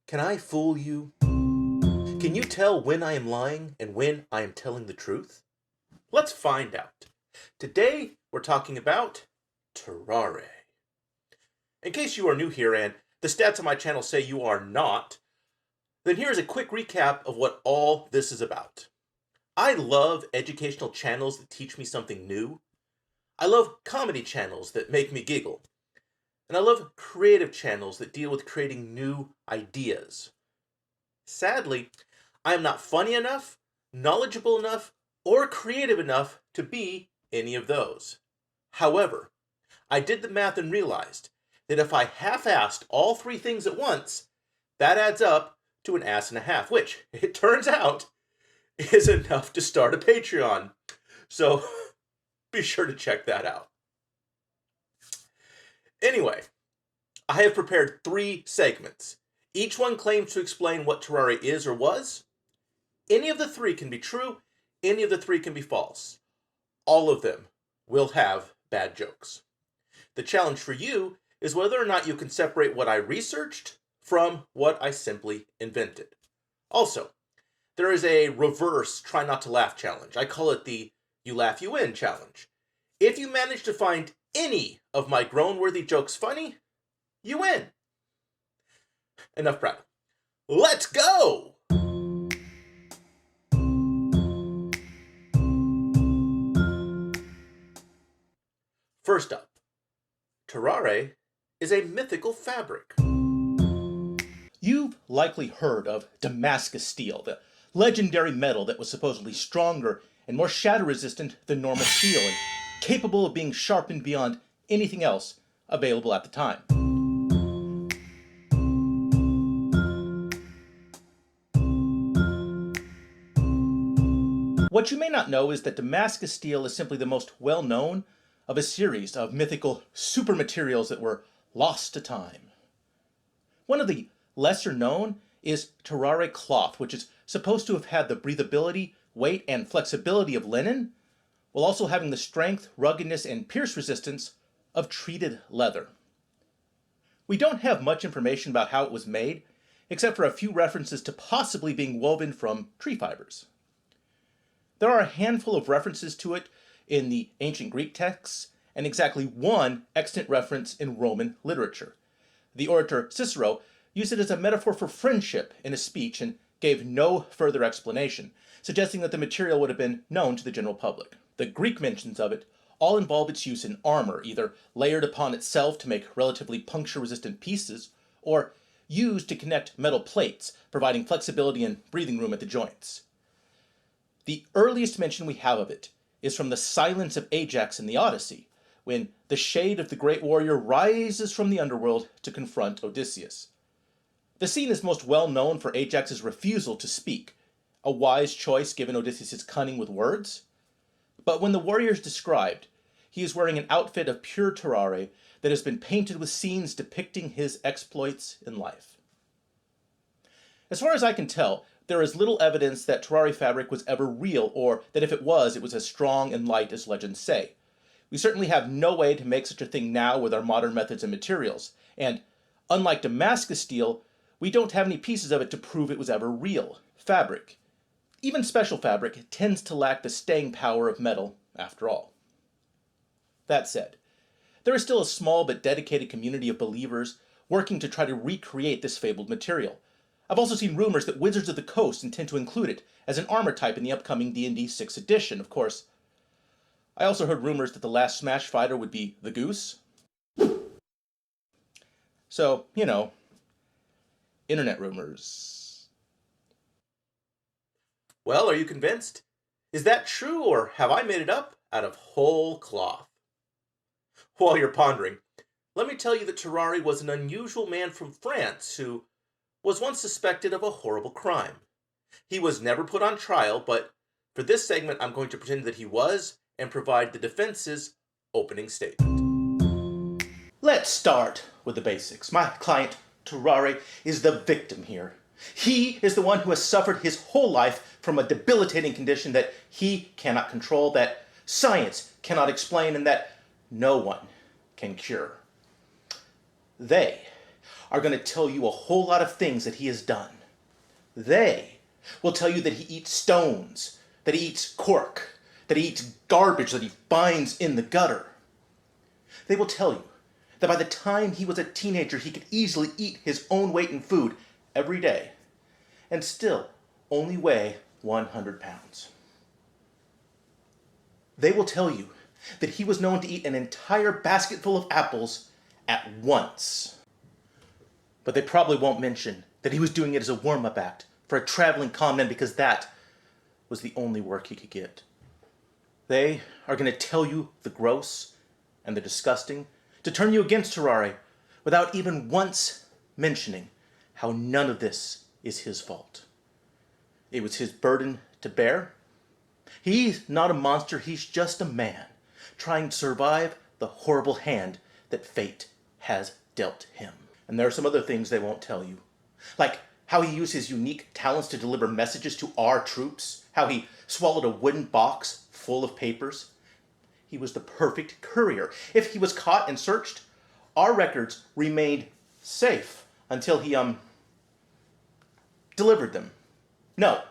Can I fool you? Can you tell when I am lying and when I am telling the truth? Let's find out. Today, we're talking about Terare. In case you are new here and the stats on my channel say you are not, then here's a quick recap of what all this is about. I love educational channels that teach me something new. I love comedy channels that make me giggle. And I love creative channels that deal with creating new ideas. Sadly, I am not funny enough, knowledgeable enough, or creative enough to be any of those. However, I did the math and realized that if I half-assed all three things at once, that adds up to an ass and a half, which, it turns out, is enough to start a Patreon. So, be sure to check that out. Anyway, I have prepared 3 segments. Each one claims to explain what Terare is or was. Any of the 3 can be true, any of the 3 can be false. All of them will have bad jokes. The challenge for you is whether or not you can separate what I researched from what I simply invented. Also, there is a reverse try not to laugh challenge. I call it the you laugh you win challenge. If you manage to find any of my groan-worthy jokes funny, you win. Enough prattle. Let's go! First up, Terare is a mythical fabric. You've likely heard of Damascus steel, the legendary metal that was supposedly stronger and more shatter-resistant than normal steel and capable of being sharpened beyond anything else available at the time. What you may not know is that Damascus steel is simply the most well-known of a series of mythical super materials that were lost to time. One of the lesser known is Terare cloth, which is supposed to have had the breathability, weight, and flexibility of linen, while also having the strength, ruggedness, and pierce resistance of treated leather. We don't have much information about how it was made, except for a few references to possibly being woven from tree fibers. There are a handful of references to it in the ancient Greek texts, and exactly one extant reference in Roman literature. The orator Cicero used it as a metaphor for friendship in a speech and gave no further explanation, suggesting that the material would have been known to the general public. The Greek mentions of it all involve its use in armor, either layered upon itself to make relatively puncture-resistant pieces, or used to connect metal plates, providing flexibility and breathing room at the joints. The earliest mention we have of it is from the silence of Ajax in the Odyssey, when the shade of the great warrior rises from the underworld to confront Odysseus. The scene is most well known for Ajax's refusal to speak, a wise choice given Odysseus' cunning with words. But when the warrior is described, he is wearing an outfit of pure Terare that has been painted with scenes depicting his exploits in life. As far as I can tell, there is little evidence that Terare fabric was ever real, or that if it was as strong and light as legends say. We certainly have no way to make such a thing now with our modern methods and materials, and unlike Damascus steel, we don't have any pieces of it to prove it was ever real. Fabric, even special fabric, tends to lack the staying power of metal, after all. That said, there is still a small but dedicated community of believers working to try to recreate this fabled material. I've also seen rumors that Wizards of the Coast intend to include it as an armor type in the upcoming D&D 6th edition, of course. I also heard rumors that the last Smash fighter would be the Goose. So, you know, internet rumors. Well, are you convinced? Is that true, or have I made it up out of whole cloth? While you're pondering, let me tell you that Terare was an unusual man from France who was once suspected of a horrible crime. He was never put on trial, but for this segment I'm going to pretend that he was and provide the defense's opening statement. Let's start with the basics. My client, Terare, is the victim here. He is the one who has suffered his whole life from a debilitating condition that he cannot control, that science cannot explain, and that no one can cure. They are going to tell you a whole lot of things that he has done. They will tell you that he eats stones, that he eats cork, that he eats garbage that he finds in the gutter. They will tell you that by the time he was a teenager, he could easily eat his own weight in food every day and still only weigh 100 pounds. They will tell you that he was known to eat an entire basket full of apples at once. But they probably won't mention that he was doing it as a warm-up act for a traveling con man because that was the only work he could get. They are going to tell you the gross and the disgusting to turn you against Terare without even once mentioning how none of this is his fault. It was his burden to bear. He's not a monster, he's just a man trying to survive the horrible hand that fate has dealt him. And there are some other things they won't tell you, like how he used his unique talents to deliver messages to our troops, how he swallowed a wooden box full of papers. He was the perfect courier. If he was caught and searched, our records remained safe until he delivered them. No,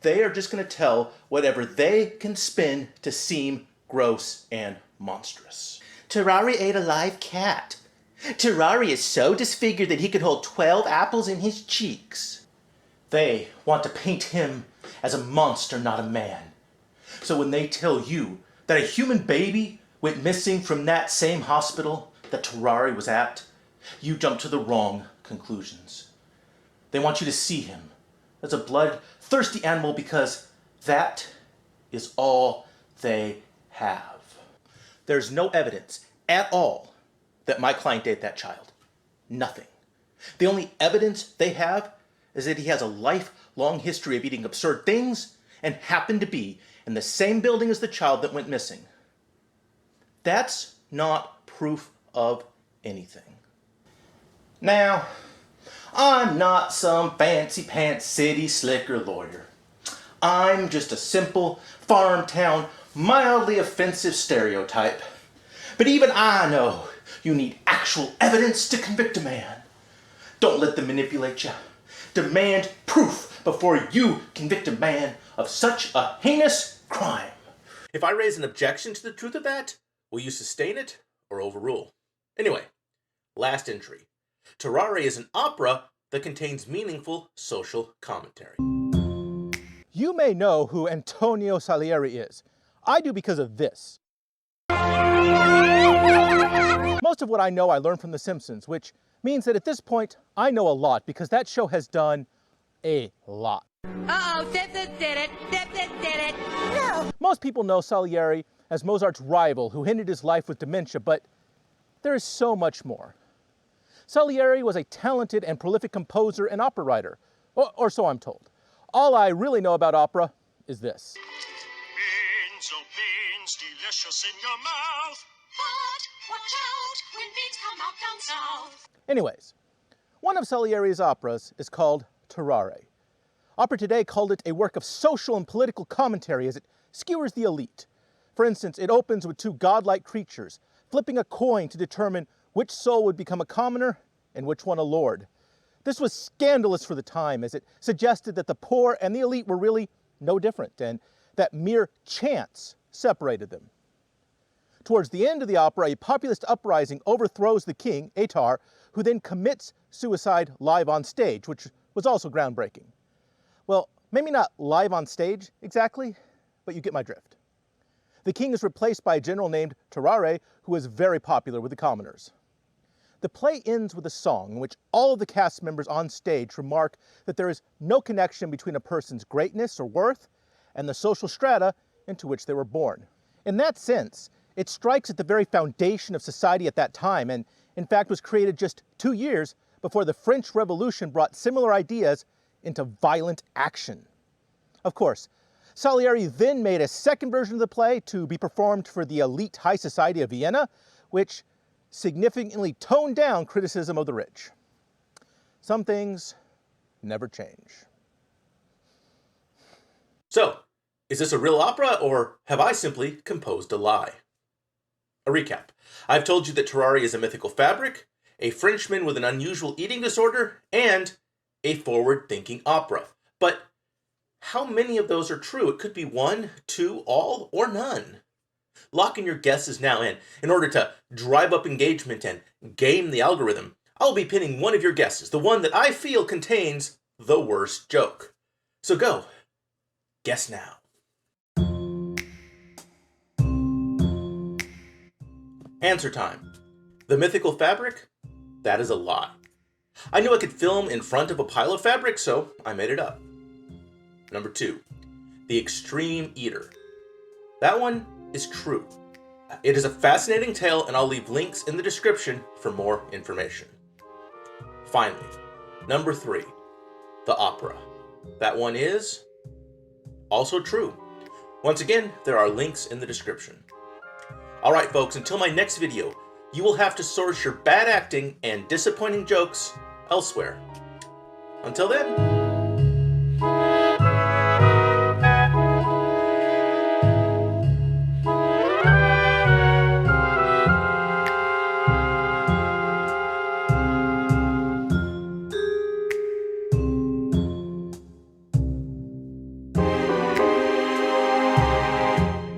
they are just going to tell whatever they can spin to seem gross and monstrous. Terare ate a live cat. Terare is so disfigured that he could hold 12 apples in his cheeks. They want to paint him as a monster, not a man. So when they tell you that a human baby went missing from that same hospital that Terare was at, you jump to the wrong conclusions. They want you to see him as a bloodthirsty animal because that is all they have. There's no evidence at all that my client ate that child. Nothing. The only evidence they have is that he has a lifelong history of eating absurd things and happened to be in the same building as the child that went missing. That's not proof of anything. Now, I'm not some fancy pants city slicker lawyer. I'm just a simple farm town, mildly offensive stereotype. But even I know you need actual evidence to convict a man. Don't let them manipulate you. Demand proof before you convict a man of such a heinous crime. If I raise an objection to the truth of that, will you sustain it or overrule? Anyway, last entry. Terare is an opera that contains meaningful social commentary. You may know who Antonio Salieri is. I do because of this. Most of what I know I learned from The Simpsons, which means that at this point, I know a lot because that show has done a lot. Uh-oh, Simpsons did it. Simpsons did it. No. Most people know Salieri as Mozart's rival who ended his life with dementia, but there is so much more. Salieri was a talented and prolific composer and opera writer, or so I'm told. All I really know about opera is this. Beans, oh beans, delicious in your mouth. But watch out when beans come out down south. Anyways, one of Salieri's operas is called Terare. Opera Today called it a work of social and political commentary as it skewers the elite. For instance, it opens with two godlike creatures flipping a coin to determine which soul would become a commoner and which one a lord. This was scandalous for the time as it suggested that the poor and the elite were really no different and that mere chance separated them. Towards the end of the opera, a populist uprising overthrows the king, Etar, who then commits suicide live on stage, which was also groundbreaking. Well, maybe not live on stage exactly, but you get my drift. The king is replaced by a general named Terare, who is very popular with the commoners. The play ends with a song in which all of the cast members on stage remark that there is no connection between a person's greatness or worth and the social strata into which they were born. In that sense, it strikes at the very foundation of society at that time and, in fact, was created just 2 years before the French Revolution brought similar ideas into violent action. Of course, Salieri then made a second version of the play to be performed for the elite high society of Vienna, which significantly toned down criticism of the rich. Some things never change. So, is this a real opera, or have I simply composed a lie? A recap. I've told you that Terare is a mythical fabric, a Frenchman with an unusual eating disorder, and a forward-thinking opera. But how many of those are true? It could be one, two, all, or none. Lock in your guesses now, and in order to drive up engagement and game the algorithm, I'll be pinning one of your guesses, the one that I feel contains the worst joke. So go, guess now. Answer time. The mythical fabric? That is a lie. I knew I could film in front of a pile of fabric, so I made it up. Number 2, the extreme eater. That one is true. It is a fascinating tale, and I'll leave links in the description for more information. Finally, number 3, the opera. That one is also true. Once again, there are links in the description. Alright folks, until my next video, you will have to source your bad acting and disappointing jokes elsewhere. Until then,